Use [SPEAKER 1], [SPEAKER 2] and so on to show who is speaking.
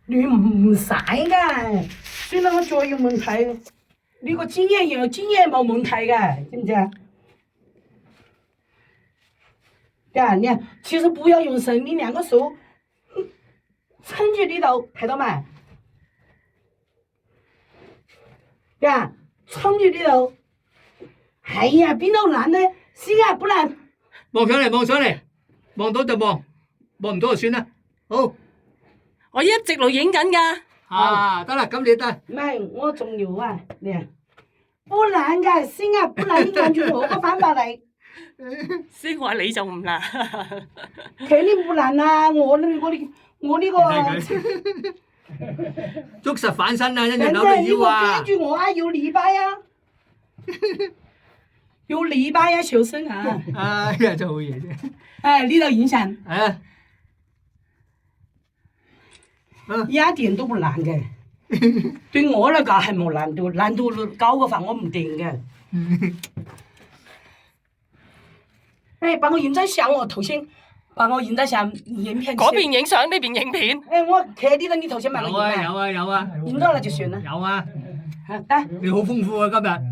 [SPEAKER 1] 你唔使㗎，雖然我腳有問題，你個經驗冇問題㗎，知唔知啊？呀，你其實不要用手，你兩個手撐住呢度，睇到嘛？呀，撐住呢度。哎呀，邊度難呢？是啊，不難。
[SPEAKER 2] 望上嚟，望上嚟，望到就望，望唔到就算啦。好，
[SPEAKER 3] 我一直路影緊㗎。
[SPEAKER 2] 啊，得啦，咁你得。
[SPEAKER 1] 唔係，我仲要啊，你啊，不難㗎，先啊，不難，你按住我個方法嚟。
[SPEAKER 3] 先話你就唔難。
[SPEAKER 1] 肯定不難啊！我呢個
[SPEAKER 2] 捉實反身啊！一隻
[SPEAKER 1] 人
[SPEAKER 2] 扭到
[SPEAKER 1] 哋呢個
[SPEAKER 2] 腰啊！
[SPEAKER 1] 跟住我啊，要禮拜啊，要禮拜啊，小生啊！
[SPEAKER 2] 哎呀，真好嘢啫！
[SPEAKER 1] 哎，呢度影相，
[SPEAKER 2] 哎，
[SPEAKER 1] 一點都不難嘅。對我嚟講係冇難度，難度高嘅話我唔定嘅。哎，幫我影張相喎，頭先幫我影張相，影片。
[SPEAKER 3] 嗰邊影相，呢邊影片。
[SPEAKER 1] 哎，我企喺呢度，你頭先幫我影啊。
[SPEAKER 2] 有啊，
[SPEAKER 1] 影咗啦就算啦。
[SPEAKER 2] 有啊，
[SPEAKER 1] 得。
[SPEAKER 2] 你好豐富啊今日。